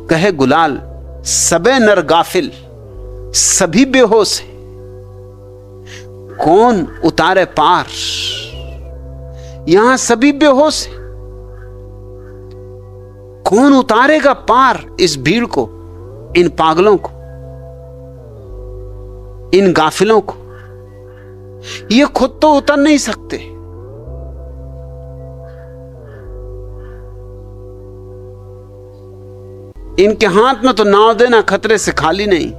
कहे गुलाल सबे नर गाफिल, सभी बेहोश हैं, कौन उतारे पार। यहां सभी बेहोश हैं, कौन उतारेगा पार इस भीड़ को, इन पागलों को, इन गाफिलों को। ये खुद तो उतर नहीं सकते, इनके हाथ में तो नाव देना खतरे से खाली नहीं,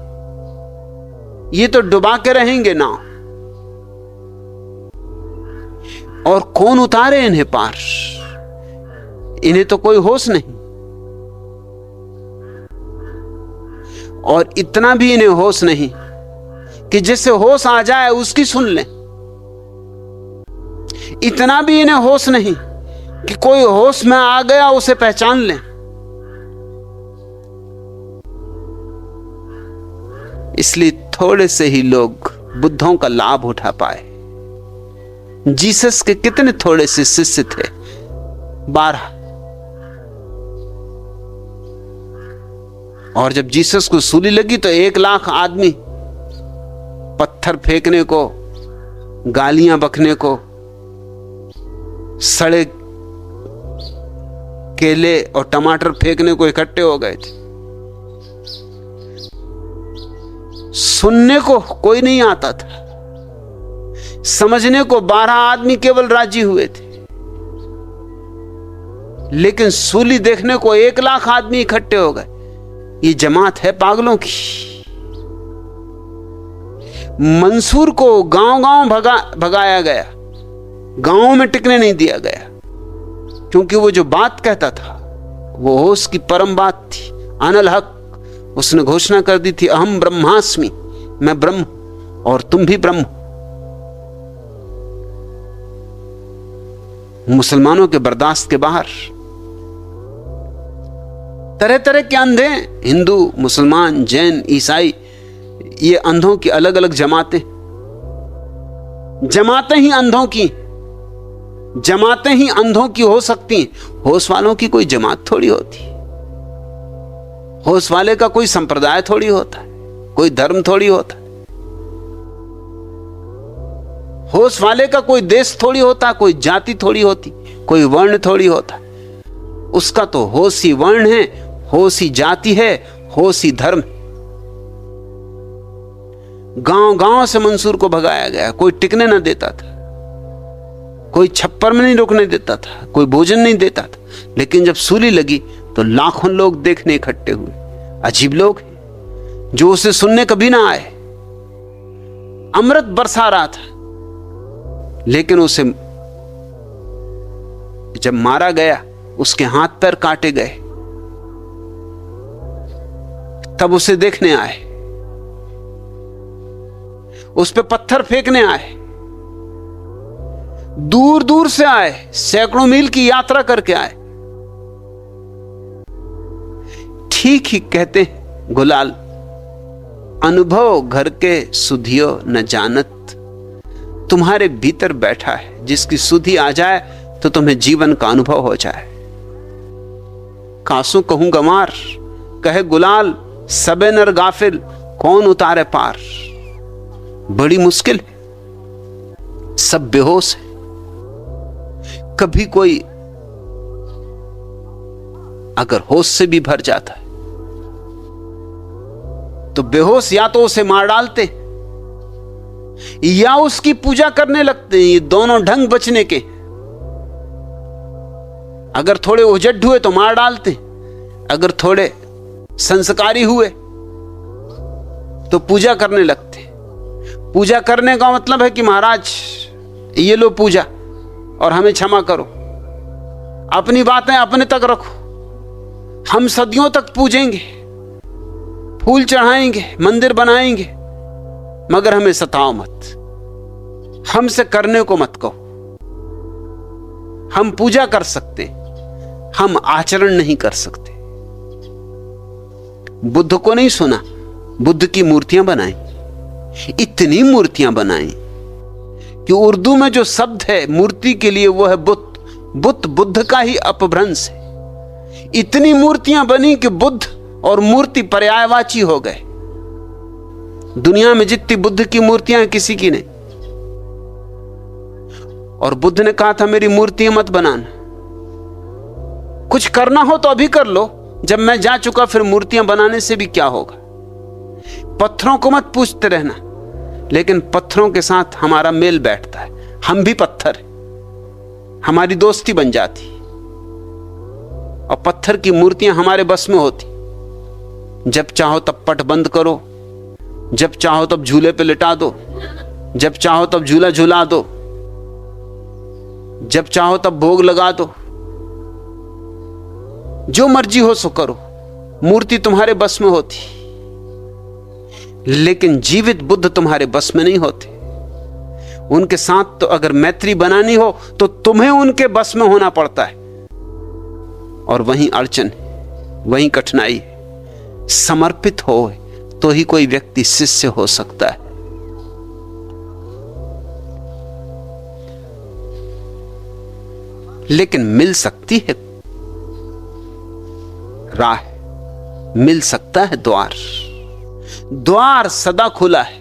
ये तो डुबा के रहेंगे नाव। और कौन उतारे इन्हें पार, इन्हें तो कोई होश नहीं। और इतना भी इन्हें होश नहीं कि जिससे होश आ जाए उसकी सुन लें। इतना भी इन्हें होश नहीं कि कोई होश में आ गया उसे पहचान लें। इसलिए थोड़े से ही लोग बुद्धों का लाभ उठा पाए। जीसस के कितने थोड़े से शिष्य थे, 12। और जब जीसस को सूली लगी तो 1 लाख आदमी पत्थर फेंकने को, गालियां बकने को, सड़े केले और टमाटर फेंकने को इकट्ठे हो गए थे। सुनने को कोई नहीं आता था, समझने को 12 आदमी केवल राजी हुए थे, लेकिन सूली देखने को 1 लाख आदमी इकट्ठे हो गए। ये जमात है पागलों की। मंसूर को गांव-गांव भगाया गया, गांवों में टिकने नहीं दिया गया, क्योंकि वो जो बात कहता था वो होश की परम बात थी। अनल हक, उसने घोषणा कर दी थी, अहम ब्रह्मास्मि, मैं ब्रह्म और तुम भी ब्रह्म। मुसलमानों के बर्दाश्त के बाहर। तरह तरह के अंधे, हिंदू, मुसलमान, जैन, ईसाई, ये अंधों की अलग अलग जमातें ही अंधों की, जमातें ही अंधों की हो सकती हैं। होश वालों की कोई जमात थोड़ी होती, होश वाले का कोई संप्रदाय थोड़ी होता है, कोई धर्म थोड़ी होता है। होश वाले का कोई देश थोड़ी होता, कोई जाति थोड़ी होती, कोई वर्ण थोड़ी होता। उसका तो होश ही वर्ण है, होश ही जाति है, होश ही धर्म। गांव-गांव से मंसूर को भगाया गया, कोई टिकने न देता था, कोई छप्पर में नहीं रुकने देता था, कोई भोजन नहीं देता था। लेकिन जब सूली लगी तो लाखों लोग देखने इकट्ठे हुए। अजीब लोग जो उसे सुनने कभी ना आए। अमृत बरसा रहा था, लेकिन उसे जब मारा गया, उसके हाथ पैर काटे गए, तब उसे देखने आए, उस पे पत्थर फेंकने आए, दूर दूर से आए, सैकड़ों मील की यात्रा करके आए। ठीक ही कहते हैं गुलाल, अनुभव घर के सुधियो न जानत। तुम्हारे भीतर बैठा है, जिसकी सुधि आ जाए तो तुम्हें जीवन का अनुभव हो जाए। कासू कहूं गमार, कहे गुलाल सबे नर गाफिल, कौन उतारे पार। बड़ी मुश्किल है, सब बेहोश है। कभी कोई अगर होश से भी भर जाता है तो बेहोश या तो उसे मार डालते या उसकी पूजा करने लगते हैं। ये दोनों ढंग बचने के। अगर थोड़े उजट हुए तो मार डालते, अगर थोड़े संस्कारी हुए तो पूजा करने लगते। पूजा करने का मतलब है कि महाराज ये लो पूजा और हमें क्षमा करो, अपनी बातें अपने तक रखो, हम सदियों तक पूजेंगे, फूल चढ़ाएंगे, मंदिर बनाएंगे, मगर हमें सताओ मत, हमसे करने को मत कहो। हम पूजा कर सकते, हम आचरण नहीं कर सकते। बुद्ध को नहीं सुना, बुद्ध की मूर्तियां बनाई, इतनी मूर्तियां बनाई कि उर्दू में जो शब्द है मूर्ति के लिए वो है बुत। बुत बुद्ध का ही अपभ्रंश है। इतनी मूर्तियां बनी कि बुद्ध और मूर्ति पर्यायवाची हो गए। दुनिया में जितनी बुद्ध की मूर्तियां हैं किसी की नहीं। और बुद्ध ने कहा था मेरी मूर्तियां मत बनाना, कुछ करना हो तो अभी कर लो, जब मैं जा चुका फिर मूर्तियां बनाने से भी क्या होगा। पत्थरों को मत पूछते रहना, लेकिन पत्थरों के साथ हमारा मेल बैठता है, हम भी पत्थर हैं, हमारी दोस्ती बन जाती और पत्थर की मूर्तियां हमारे बस में होती। जब चाहो तब पट बंद करो, जब चाहो तब झूले पे लिटा दो, जब चाहो तब झूला झूला दो, जब चाहो तब भोग लगा दो, जो मर्जी हो सो करो, मूर्ति तुम्हारे बस में होती। लेकिन जीवित बुद्ध तुम्हारे बस में नहीं होते। उनके साथ तो अगर मैत्री बनानी हो तो तुम्हें उनके बस में होना पड़ता है, और वहीं अड़चन है, वहीं कठिनाई है। समर्पित हो तो ही कोई व्यक्ति शिष्य हो सकता है। लेकिन मिल सकती है राह, मिल सकता है द्वार, द्वार सदा खुला है।